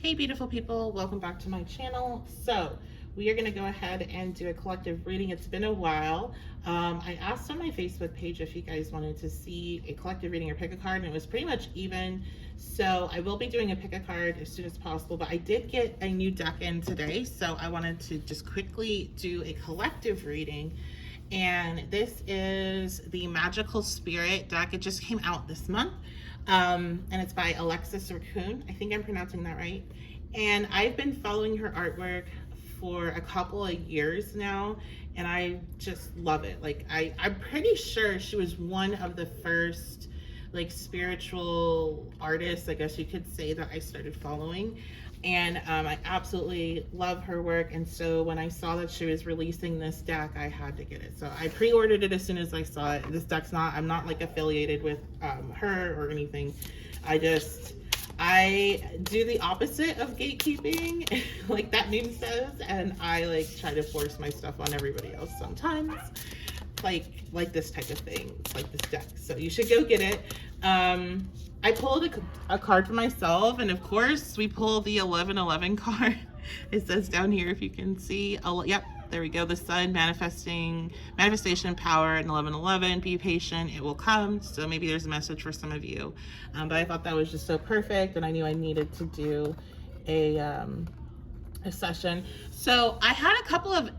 Hey beautiful people, welcome back to my channel. So we are going to go ahead and do a collective reading. It's been a while. I asked on my Facebook page if you guys wanted to see a collective reading or pick a card, and it was pretty much even. So I will be doing a pick a card as soon as possible, but I did get a new deck in today, so I wanted to just quickly do a collective reading. And this is the Magical Spirit deck. It just came out this month. And it's by Alexis Raccoon. I think I'm pronouncing that right. And I've been following her artwork for a couple of years now, and I just love it. Like I'm pretty sure she was one of the first like spiritual artists, I guess you could say, that I started following. And I absolutely love her work. And so when I saw that she was releasing this deck, I had to get it. So I pre-ordered it as soon as I saw it. This deck's I'm not like affiliated with her or anything. I do the opposite of gatekeeping, like that meme says, and I like try to force my stuff on everybody else sometimes. Like this type of thing, like this deck. So you should go get it. I pulled a card for myself, and of course we pulled the 1111 card. It says down here, if you can see, yep, there we go. The sun manifestation power in 1111. Be patient, it will come. So maybe there's a message for some of you. But I thought that was just so perfect, and I knew I needed to do a session. So I had a couple of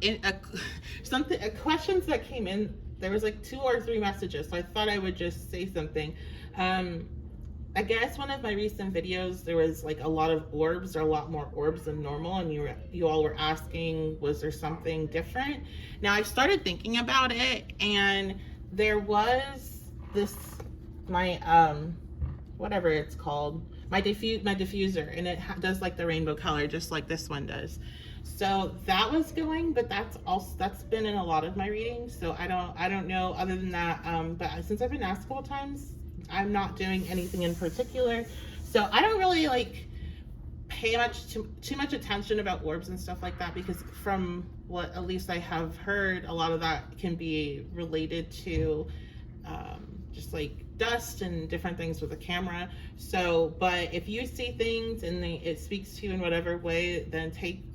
questions that came in. There was like 2 or 3 messages, so I thought I would just say something. I guess one of my recent videos, there was like a lot of orbs, or a lot more orbs than normal, and you all were asking, was there something different? Now I started thinking about it, and there was this, my whatever it's called, my diffuser, and it does like the rainbow color, just like this one does. So that was going, but that's been in a lot of my readings. So I don't know other than that. But since I've been asked a couple times, I'm not doing anything in particular. So I don't really like pay too much attention about orbs and stuff like that, because from what at least I have heard, a lot of that can be related to just like dust and different things with the camera. So, but if you see things and it speaks to you in whatever way, then take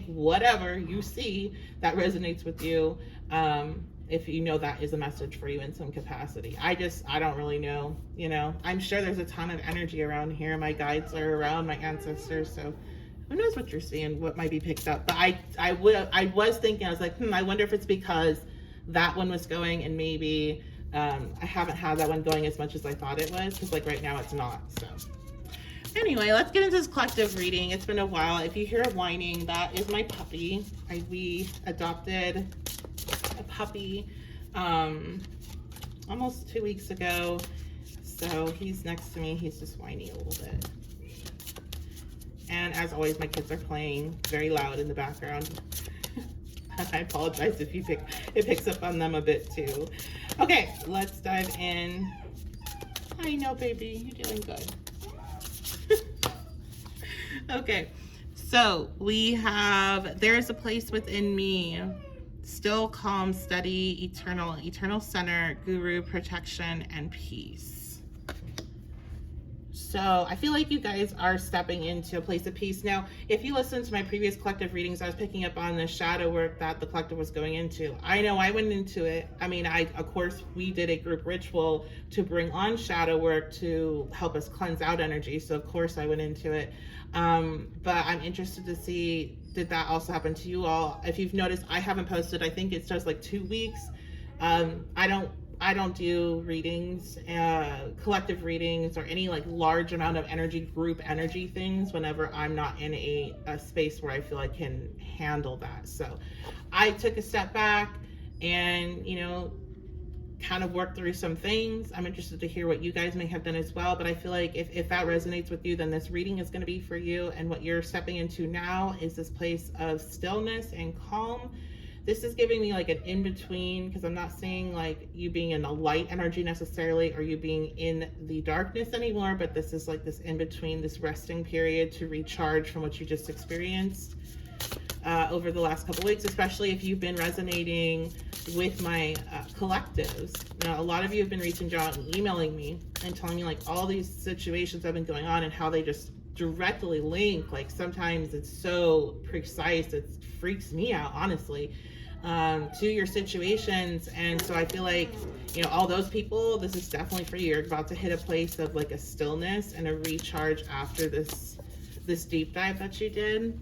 whatever you see that resonates with you, if you know that is a message for you in some capacity. I don't really know, I'm sure there's a ton of energy around here. My guides are around, my ancestors, so who knows what you're seeing, what might be picked up. But I was thinking, I was like, I wonder if it's because that one was going, and maybe I haven't had that one going as much as I thought it was, because like right now it's not. So anyway, let's get into this collective reading. It's been a while. If you hear whining, that is my puppy. We adopted a puppy almost 2 weeks ago. So he's next to me. He's just whining a little bit. And as always, my kids are playing very loud in the background. I apologize if it picks up on them a bit too. Okay, let's dive in. I know, baby, you're doing good. Okay, so we have, there's a place within me, still, calm, steady, eternal center, guru, protection, and peace. So I feel like you guys are stepping into a place of peace. Now, if you listen to my previous collective readings, I was picking up on the shadow work that the collective was going into. I know I went into it. I mean, of course, we did a group ritual to bring on shadow work to help us cleanse out energy. So of course I went into it. But I'm interested to see, did that also happen to you all? If you've noticed, I haven't posted, I think it's just like 2 weeks. I don't do readings, collective readings, or any like large amount of group energy things whenever I'm not in a space where I feel I can handle that. So I took a step back and, kind of worked through some things. I'm interested to hear what you guys may have done as well, but I feel like if that resonates with you, then this reading is going to be for you. And what you're stepping into now is this place of stillness and calm. This is giving me like an in-between, because I'm not seeing like you being in the light energy necessarily, or you being in the darkness anymore, but this is like this in-between, this resting period to recharge from what you just experienced over the last couple weeks, especially if you've been resonating with my collectives. Now, a lot of you have been reaching out and emailing me and telling me like all these situations that have been going on and how they just directly linked. Like sometimes it's so precise, it freaks me out, honestly, to your situations. And so I feel like, you know, all those people, this is definitely for you. You're about to hit a place of like a stillness and a recharge after this deep dive that you did.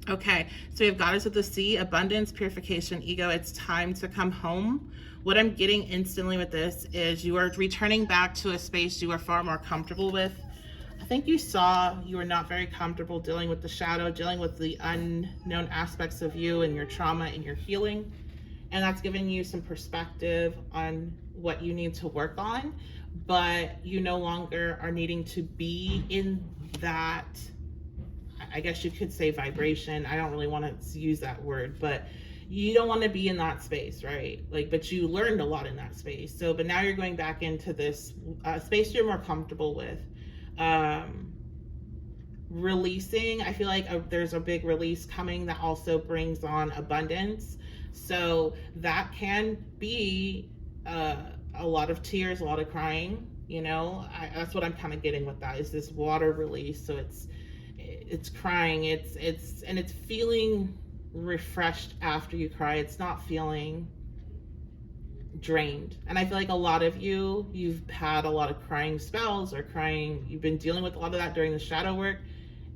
Okay, so we have Goddess of the Sea, abundance, purification, ego. It's time to come home. What I'm getting instantly with this is you are returning back to a space you are far more comfortable with. I think you saw you were not very comfortable dealing with the shadow, dealing with the unknown aspects of you and your trauma and your healing. And that's giving you some perspective on what you need to work on, but you no longer are needing to be in that, I guess you could say, vibration. I don't really want to use that word, but you don't want to be in that space, right? Like, but you learned a lot in that space. So, but now you're going back into this space you're more comfortable with. Releasing, I feel like there's a big release coming that also brings on abundance. So that can be a lot of tears, a lot of crying, you know. That's what I'm kind of getting with that, is this water release. So it's crying, it's feeling refreshed after you cry. It's not feeling drained. And I feel like a lot of you've had a lot of crying spells, or you've been dealing with a lot of that during the shadow work,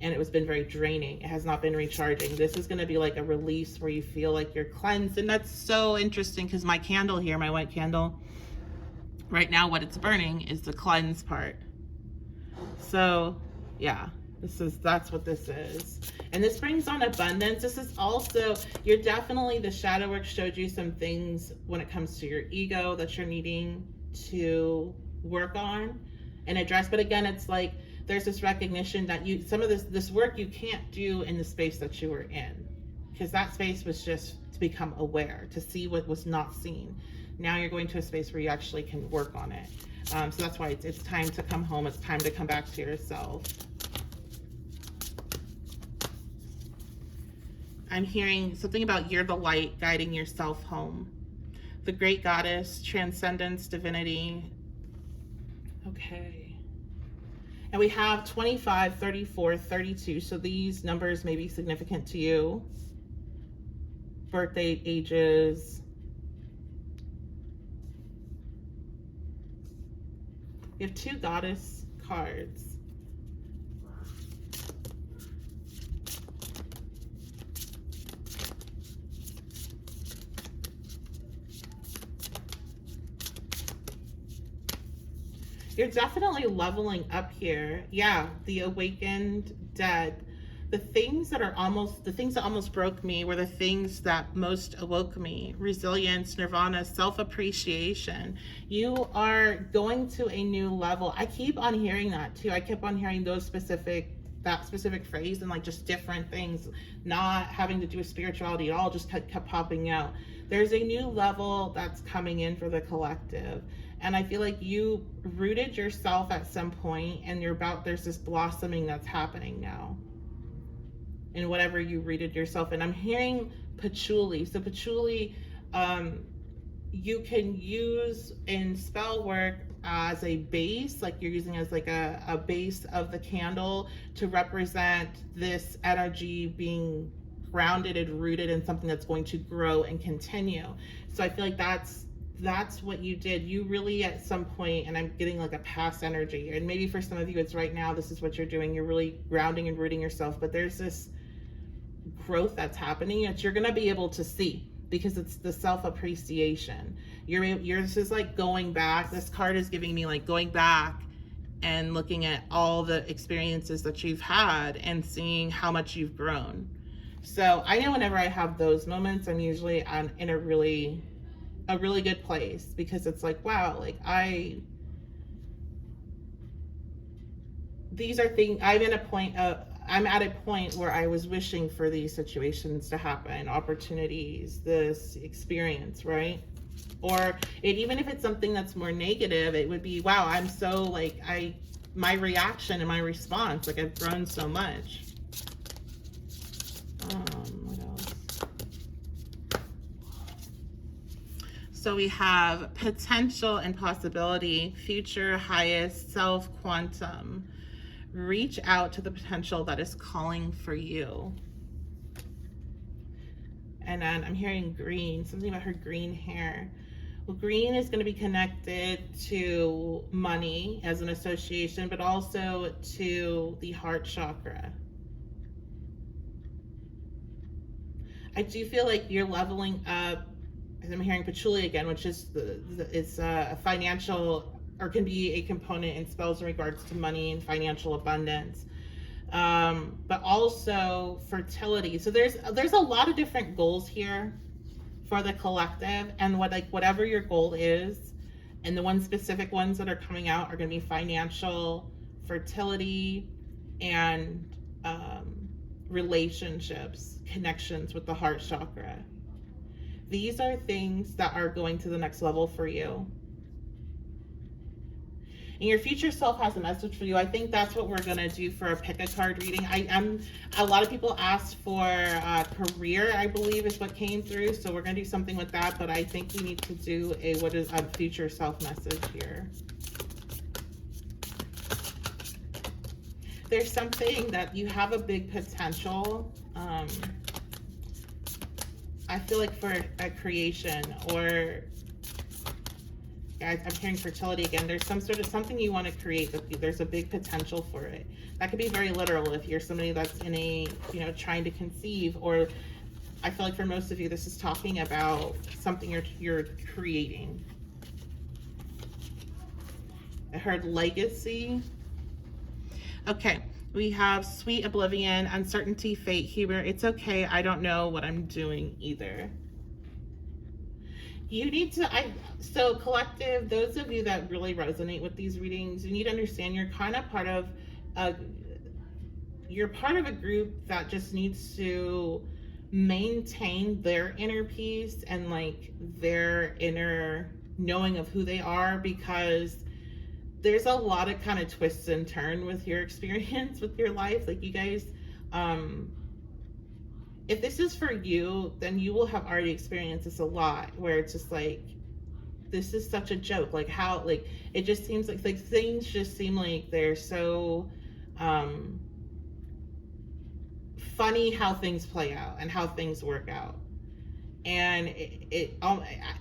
and it was been very draining. It has not been recharging. This is going to be like a release where you feel like you're cleansed. And that's so interesting, because my candle here, my white candle, right now what it's burning is the cleanse part. So yeah, that's what this is. And this brings on abundance. This is also, you're definitely, the shadow work showed you some things when it comes to your ego that you're needing to work on and address. But again, it's like there's this recognition that some of this work you can't do in the space that you were in, because that space was just to become aware, to see what was not seen. Now you're going to a space where you actually can work on it. So that's why it's time to come home. It's time to come back to yourself. I'm hearing something about you're the light guiding yourself home. The great goddess, transcendence, divinity. Okay. And we have 25, 34, 32. So these numbers may be significant to you. Birthday, ages. We have 2 goddess cards. You're definitely leveling up here. Yeah, the awakened dead. The things that almost broke me were the things that most awoke me. Resilience, nirvana, self-appreciation. You are going to a new level. I keep on hearing that too. I kept on hearing that specific phrase, and like just different things, not having to do with spirituality at all, just kept popping out. There's a new level that's coming in for the collective. And I feel like you rooted yourself at some point, and there's this blossoming that's happening now in whatever you rooted yourself. And I'm hearing patchouli. So patchouli, you can use in spell work as a base, like you're using as like a base of the candle to represent this energy being grounded and rooted in something that's going to grow and continue. So I feel like that's what you did. You really, at some point, and I'm getting like a past energy, and maybe for some of you it's right now, this is what you're doing. You're really grounding and rooting yourself, but there's this growth that's happening that you're going to be able to see, because it's the self-appreciation. This is like going back. This card is giving me like going back and looking at all the experiences that you've had and seeing how much you've grown. So I know whenever I have those moments, I'm usually in a really good place, because it's like, wow, like these are things, I'm at a point where I was wishing for these situations to happen, opportunities, this experience, right? Or even if it's something that's more negative, it would be, wow, I'm so like, my reaction and my response, like I've grown so much. What else? So we have potential and possibility, future, highest, self, quantum, Reach out to the potential that is calling for you. And then I'm hearing green, something about her green hair. Well, green is going to be connected to money as an association, but also to the heart chakra. I do feel like you're leveling up. I'm hearing patchouli again, which is it's a financial, or can be a component in spells in regards to money and financial abundance, but also fertility. So there's a lot of different goals here for the collective, and whatever your goal is, and the one specific ones that are coming out are going to be financial, fertility, and relationships, connections with the heart chakra. These are things that are going to the next level for you. And your future self has a message for you. I think that's what we're going to do for a pick a card reading. A lot of people asked for career, I believe is what came through. So we're going to do something with that. But I think we need to do what is a future self message here. There's something that you have a big potential. I feel like for a creation, or I'm hearing fertility again. There's some sort of something you want to create. There's a big potential for it. That could be very literal if you're somebody that's in a, trying to conceive, or I feel like for most of you, this is talking about something you're creating. I heard legacy. Okay. We have sweet oblivion, uncertainty, fate, humor. It's okay. I don't know what I'm doing either. You need to, so collective, those of you that really resonate with these readings, you need to understand you're kind of part of you're part of a group that just needs to maintain their inner peace and like their inner knowing of who they are, because there's a lot of kind of twists and turns with your experience with your life. Like you guys, if this is for you, then you will have already experienced this a lot, where it's just like, this is such a joke. Like how, like, it just seems like things just seem like they're so funny how things play out and how things work out. And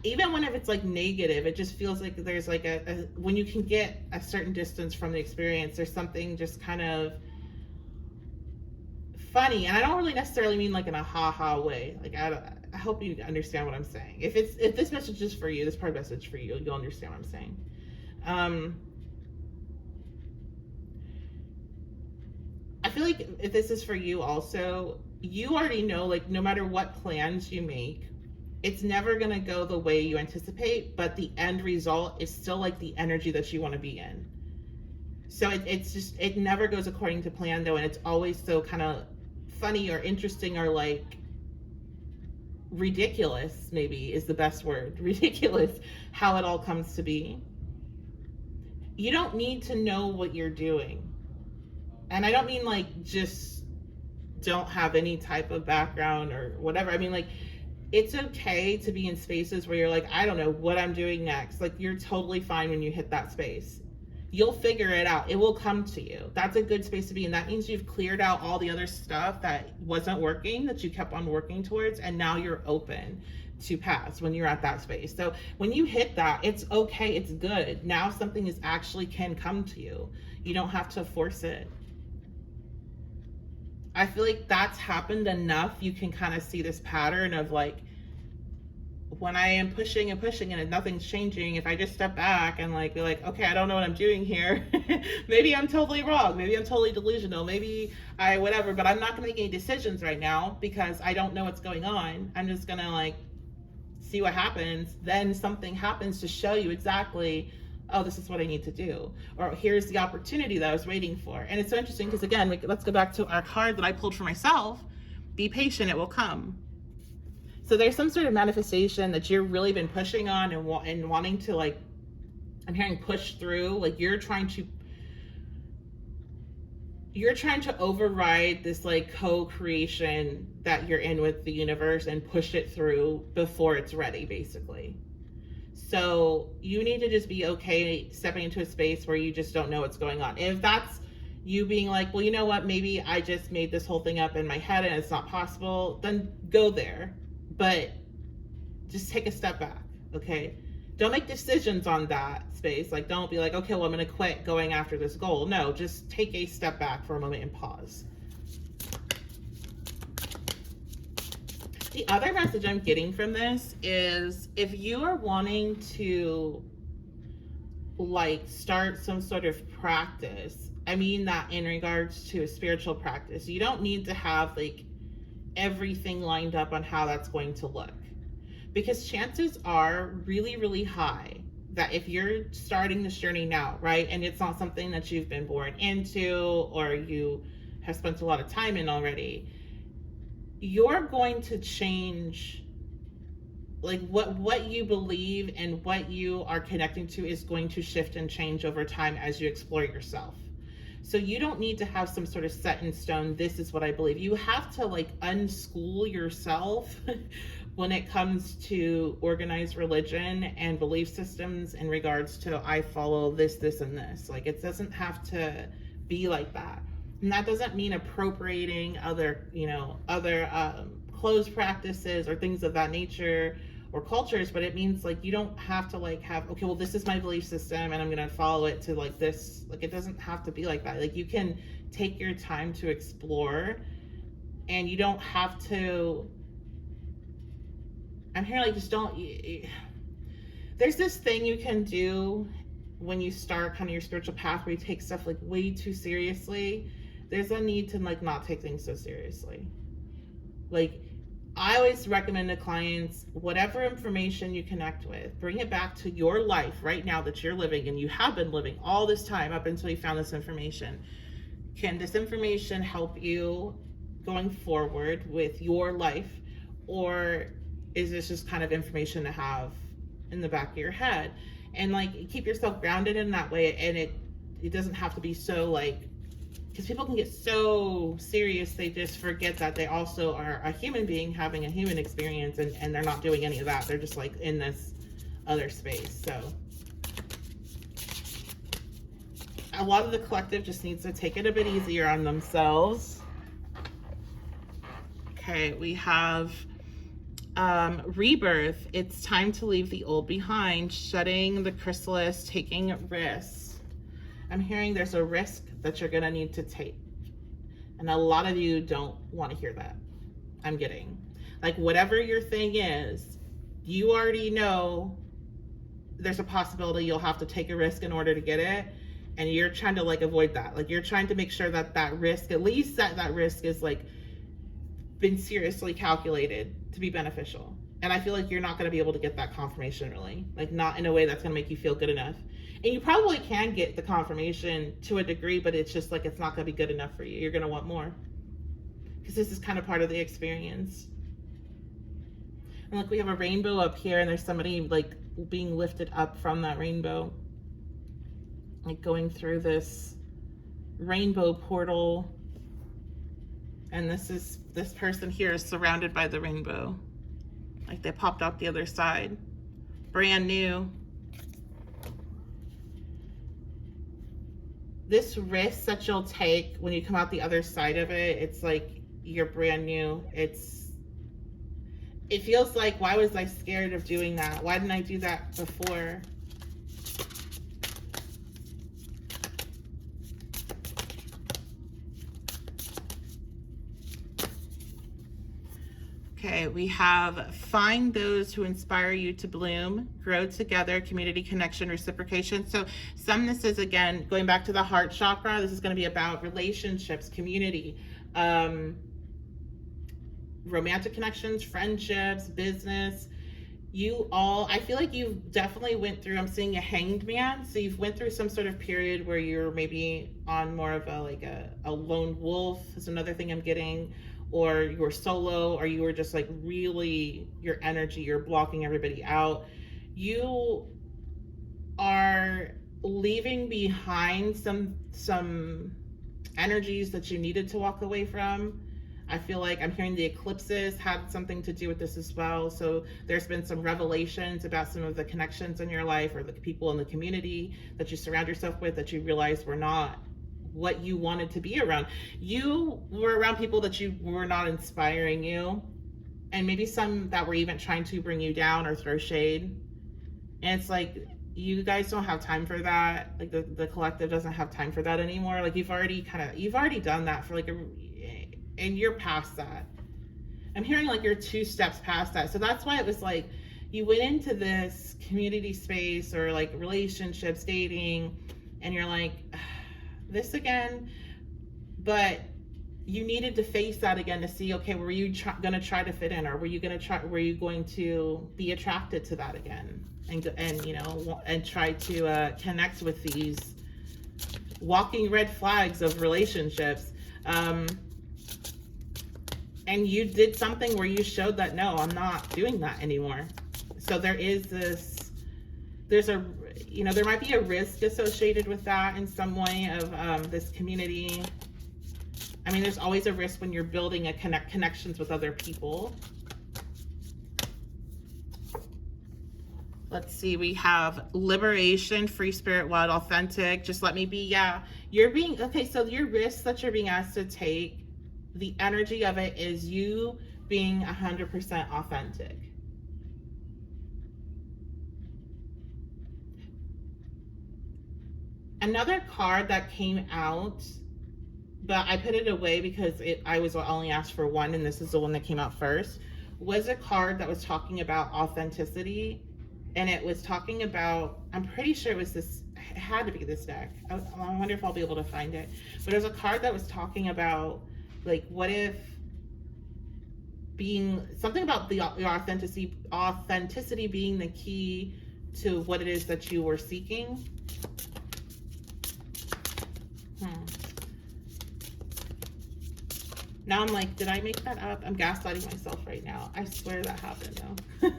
even when if it's like negative, it just feels like there's like when you can get a certain distance from the experience, there's something just kind of funny. And I don't really necessarily mean like in a ha-ha way. Like I hope you understand what I'm saying. If this message is for you, this part of message for you, you'll understand what I'm saying. I feel like if this is for you also, you already know, like, no matter what plans you make, it's never going to go the way you anticipate, but the end result is still like the energy that you want to be in. So it's just, it never goes according to plan though. And it's always so kind of funny or interesting, or like ridiculous, maybe is the best word, ridiculous, how it all comes to be. You don't need to know what you're doing. And I don't mean like just don't have any type of background or whatever. I mean, like, it's okay to be in spaces where you're like, I don't know what I'm doing next. Like, you're totally fine when you hit that space. You'll figure it out. It will come to you. That's a good space to be in. That means you've cleared out all the other stuff that wasn't working, that you kept on working towards, and now you're open to pass when you're at that space. So when you hit that, it's okay. It's good. Now something is actually can come to you. You don't have to force it. I feel like that's happened enough. You can kind of see this pattern of like, when I am pushing and pushing and nothing's changing, if I just step back and like be like, okay, I don't know what I'm doing here. Maybe I'm totally wrong. Maybe I'm totally delusional. Maybe whatever, but I'm not gonna make any decisions right now because I don't know what's going on. I'm just gonna like see what happens. Then something happens to show you exactly, oh, this is what I need to do. Or here's the opportunity that I was waiting for. And it's so interesting because again, let's go back to our card that I pulled for myself. Be patient, it will come. So there's some sort of manifestation that you've really been pushing on and wanting to, like, I'm hearing push through, like you're trying to override this like co-creation that you're in with the universe and push it through before it's ready, basically. So you need to just be okay stepping into a space where you just don't know what's going on. If that's you being like, well, you know what, maybe I just made this whole thing up in my head and it's not possible, then go there. But just take a step back, okay? Don't make decisions on that space. Like, don't be like, okay, well, I'm going to quit going after this goal. No, just take a step back for a moment and pause. The other message I'm getting from this is if you are wanting to like start some sort of practice, I mean that in regards to a spiritual practice, you don't need to have like everything lined up on how that's going to look. Because chances are really, really high that if you're starting this journey now, right, and it's not something that you've been born into or you have spent a lot of time in already, you're going to change, like what you believe and what you are connecting to is going to shift and change over time as you explore yourself. So you don't need to have some sort of set in stone, this is what I believe. You have to like unschool yourself when it comes to organized religion and belief systems in regards to I follow this, this, and this. Like, it doesn't have to be like that. And that doesn't mean appropriating other, closed practices or things of that nature or cultures, but it means like you don't have to like have, okay, well, this is my belief system and I'm gonna follow it to like this. Like, it doesn't have to be like that. Like, you can take your time to explore, and you don't have to, I'm here like, just don't, there's this thing you can do when you start kind of your spiritual path where you take stuff like way too seriously. There's a need to like not take things so seriously. Like, I always recommend to clients, whatever information you connect with, bring it back to your life right now that you're living, and you have been living all this time up until you found this information. Can this information help you going forward with your life, or is this just kind of information to have in the back of your head? And like, keep yourself grounded in that way, and it doesn't have to be so like, because people can get so serious they just forget that they also are a human being having a human experience, and they're not doing any of that. They're just like in this other space. So a lot of the collective just needs to take it a bit easier on themselves. Okay, we have rebirth. It's time to leave the old behind, shedding the chrysalis, taking risks. I'm hearing there's a risk that you're gonna need to take, and a lot of you don't want to hear that. I'm getting like, whatever your thing is, you already know there's a possibility you'll have to take a risk in order to get it, and you're trying to like avoid that. Like, you're trying to make sure that that risk, at least that risk is like been seriously calculated to be beneficial. And I feel like you're not going to be able to get that confirmation, really, like not in a way that's going to make you feel good enough. And you probably can get the confirmation to a degree, but it's just like, it's not going to be good enough for you. You're going to want more, because this is kind of part of the experience. And like, we have a rainbow up here, and there's somebody like being lifted up from that rainbow, like going through this rainbow portal. And this person here is surrounded by the rainbow. Like, they popped out the other side, brand new. This risk that you'll take when you come out the other side of it, it's like you're brand new. It feels like, why was I scared of doing that? Why didn't I do that before? Okay, we have find those who inspire you to bloom, grow together, community, connection, reciprocation. So this is, again, going back to the heart chakra, this is going to be about relationships, community, romantic connections, friendships, business. I feel like you've definitely went through, I'm seeing a hanged man. So you've went through some sort of period where you're maybe on more of a lone wolf is another thing I'm getting, or you were solo, or you were just like really, your energy, you're blocking everybody out. You are leaving behind some energies that you needed to walk away from. I feel like I'm hearing the eclipses had something to do with this as well. So there's been some revelations about some of the connections in your life, or the people in the community that you surround yourself with, that you realize were not what you wanted to be around. You were around people that you were not inspiring you, and maybe some that were even trying to bring you down or throw shade. And it's like, you guys don't have time for that. Like the collective doesn't have time for that anymore. Like you've already done that for like and you're past that. I'm hearing like you're 2 steps past that. So that's why it was like you went into this community space or like relationships, dating, and you're like, this again. But you needed to face that again to see, okay, were you gonna try to fit in, or were you going to be attracted to that again, and you know, and try to connect with these walking red flags of relationships. And you did something where you showed that, no, I'm not doing that anymore. So there is there might be a risk associated with that in some way of this community. I mean, there's always a risk when you're building connections with other people. Let's see, we have liberation, free spirit, wild, authentic, just let me be. Yeah, you're being, okay, so your risks that you're being asked to take, the energy of it is you being 100% authentic. Another card that came out, but I put it away because I was only asked for one, and this is the one that came out first, was a card that was talking about authenticity. And it was talking about, I'm pretty sure it was this, it had to be this deck. I wonder if I'll be able to find it. But there's a card that was talking about, like, what if being, something about your authenticity being the key to what it is that you were seeking. Now I'm like, did I make that up? I'm gaslighting myself right now. I swear that happened though.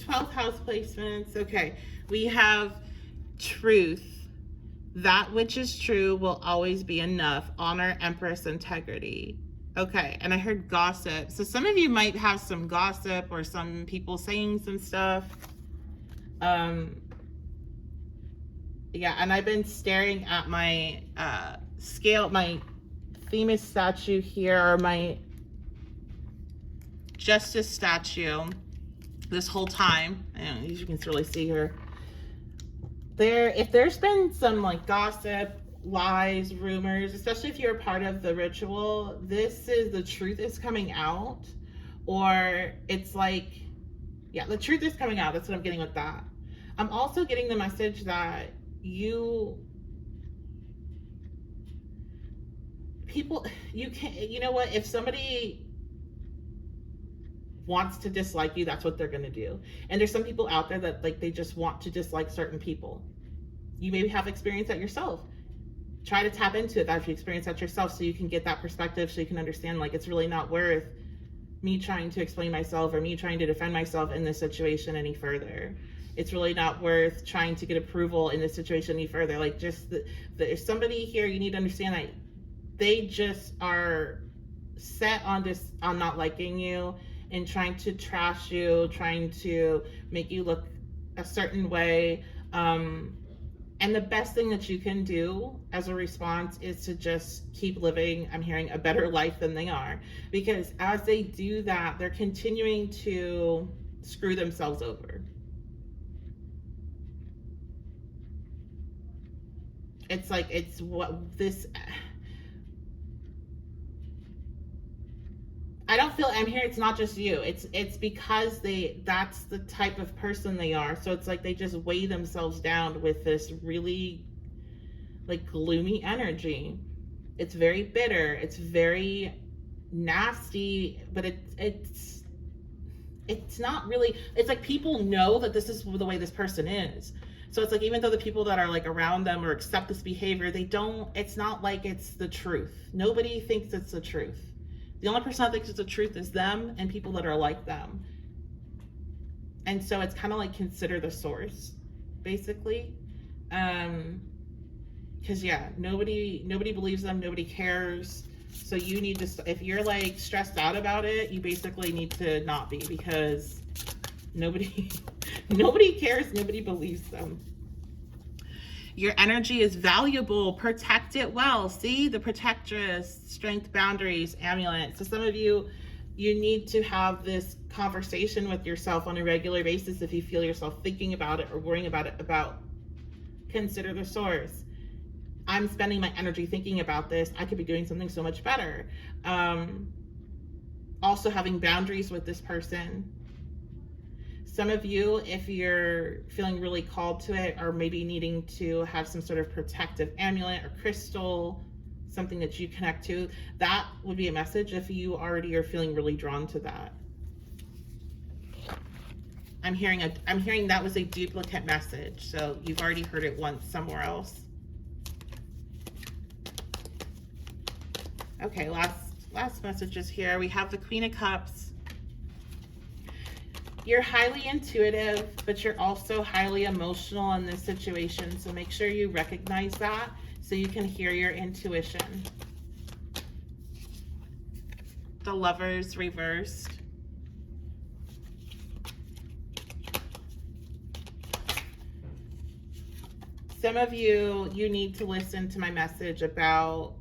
12th house placements. Okay, we have truth. That which is true will always be enough. Honor, Empress, integrity. Okay, and I heard gossip. So some of you might have some gossip or some people saying some stuff. Yeah, and I've been staring at my scale, my Themis statue here, or my Justice statue this whole time. And you can really see her. If there's been some like gossip, lies, rumors, especially if you're a part of the ritual, this is the truth is coming out, or it's like, yeah, the truth is coming out. That's what I'm getting with that. I'm also getting the message that you can't, you know what, if somebody wants to dislike you, that's what they're going to do. And there's some people out there that like, they just want to dislike certain people. You maybe have experienced that yourself. Try to tap into it after you experience that yourself, so you can get that perspective, so you can understand, like, it's really not worth me trying to explain myself or me trying to defend myself in this situation any further. It's really not worth trying to get approval in this situation any further. Like, just there's somebody here, you need to understand that they just are set on not liking you and trying to trash you, trying to make you look a certain way. And the best thing that you can do as a response is to just keep living, I'm hearing, a better life than they are. Because as they do that, they're continuing to screw themselves over. It's like, it's what this, I don't feel, I'm here, it's not just you. It's because that's the type of person they are. So it's like they just weigh themselves down with this really like gloomy energy. It's very bitter. It's very nasty, but it's not really, it's like people know that this is the way this person is. So it's like, even though the people that are like around them or accept this behavior, it's not like it's the truth. Nobody thinks it's the truth. The only person that thinks it's the truth is them and people that are like them. And so it's kind of like, consider the source, basically. Because yeah, nobody believes them, nobody cares. So you need to, if you're like stressed out about it, you basically need to not be, because nobody cares, nobody believes them. Your energy is valuable. Protect it well. See, the protectress, strength, boundaries, amulet. So some of you, you need to have this conversation with yourself on a regular basis. If you feel yourself thinking about it or worrying about it, consider the source. I'm spending my energy thinking about this. I could be doing something so much better. Also having boundaries with this person. Some of you, if you're feeling really called to it, or maybe needing to have some sort of protective amulet or crystal, something that you connect to, that would be a message if you already are feeling really drawn to that. I'm hearing that was a duplicate message, so you've already heard it once somewhere else. Okay, last messages here. We have the Queen of Cups. You're highly intuitive, but you're also highly emotional in this situation. So make sure you recognize that so you can hear your intuition. The Lovers reversed. Some of you, you need to listen to my message about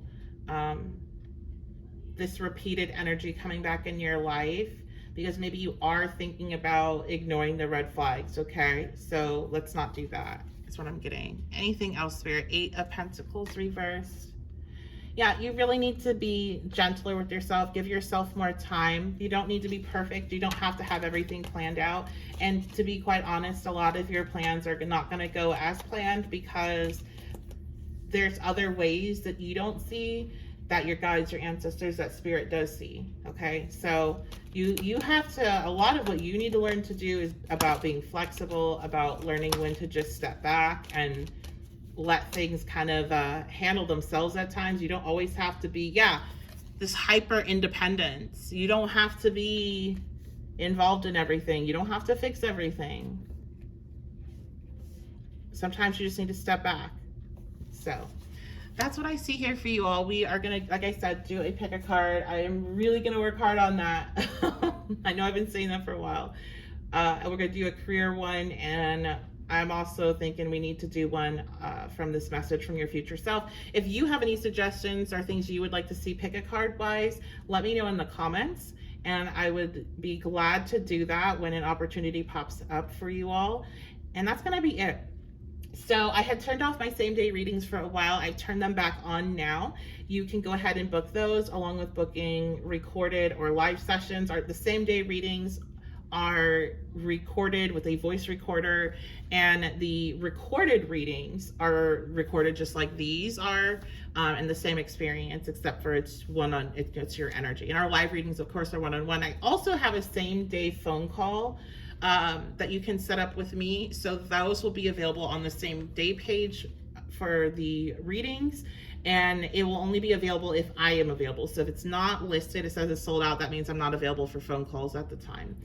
this repeated energy coming back in your life, because maybe you are thinking about ignoring the red flags, okay? So let's not do that. That's what I'm getting. Anything else, Spirit? 8 of Pentacles reversed. Yeah, you really need to be gentler with yourself. Give yourself more time. You don't need to be perfect. You don't have to have everything planned out. And to be quite honest, a lot of your plans are not going to go as planned because there's other ways that you don't see that your guides, your ancestors, that Spirit does see, okay? So you have to, a lot of what you need to learn to do is about being flexible, about learning when to just step back and let things kind of handle themselves at times. You don't always have to be, this hyper independence. You don't have to be involved in everything. You don't have to fix everything. Sometimes you just need to step back. So that's what I see here for you all. We are gonna, like I said, do a pick a card. I am really gonna work hard on that. I know I've been saying that for a while. And we're gonna do a career one, and I'm also thinking we need to do one from this message from your future self. If you have any suggestions or things you would like to see pick a card wise, let me know in the comments, and I would be glad to do that when an opportunity pops up for you all. And that's gonna be it. So I had turned off my same day readings for a while. I've turned them back on now. You can go ahead and book those along with booking recorded or live sessions. The same day readings are recorded with a voice recorder, and the recorded readings are recorded just like these are, and the same experience, except for it's your energy. And our live readings, of course, are one-on-one. I also have a same day phone call that you can set up with me. So those will be available on the same day page for the readings, and it will only be available if I am available. So if it's not listed, it says it's sold out, that means I'm not available for phone calls at the time.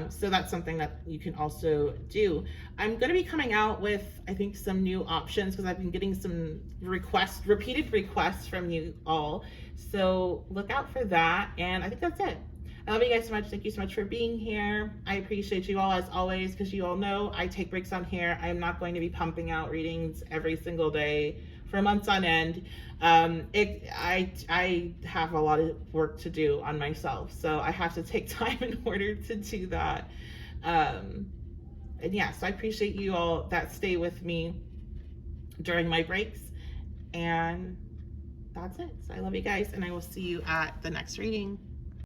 So that's something that you can also do. I'm going to be coming out with, I think, some new options because I've been getting some repeated requests from you all. So look out for that. And I think that's it. I love you guys so much. Thank you so much for being here. I appreciate you all as always, because you all know I take breaks on here. I am not going to be pumping out readings every single day for months on end. I have a lot of work to do on myself, so I have to take time in order to do that. And yeah, so I appreciate you all that stay with me during my breaks, and that's it. So I love you guys, and I will see you at the next reading.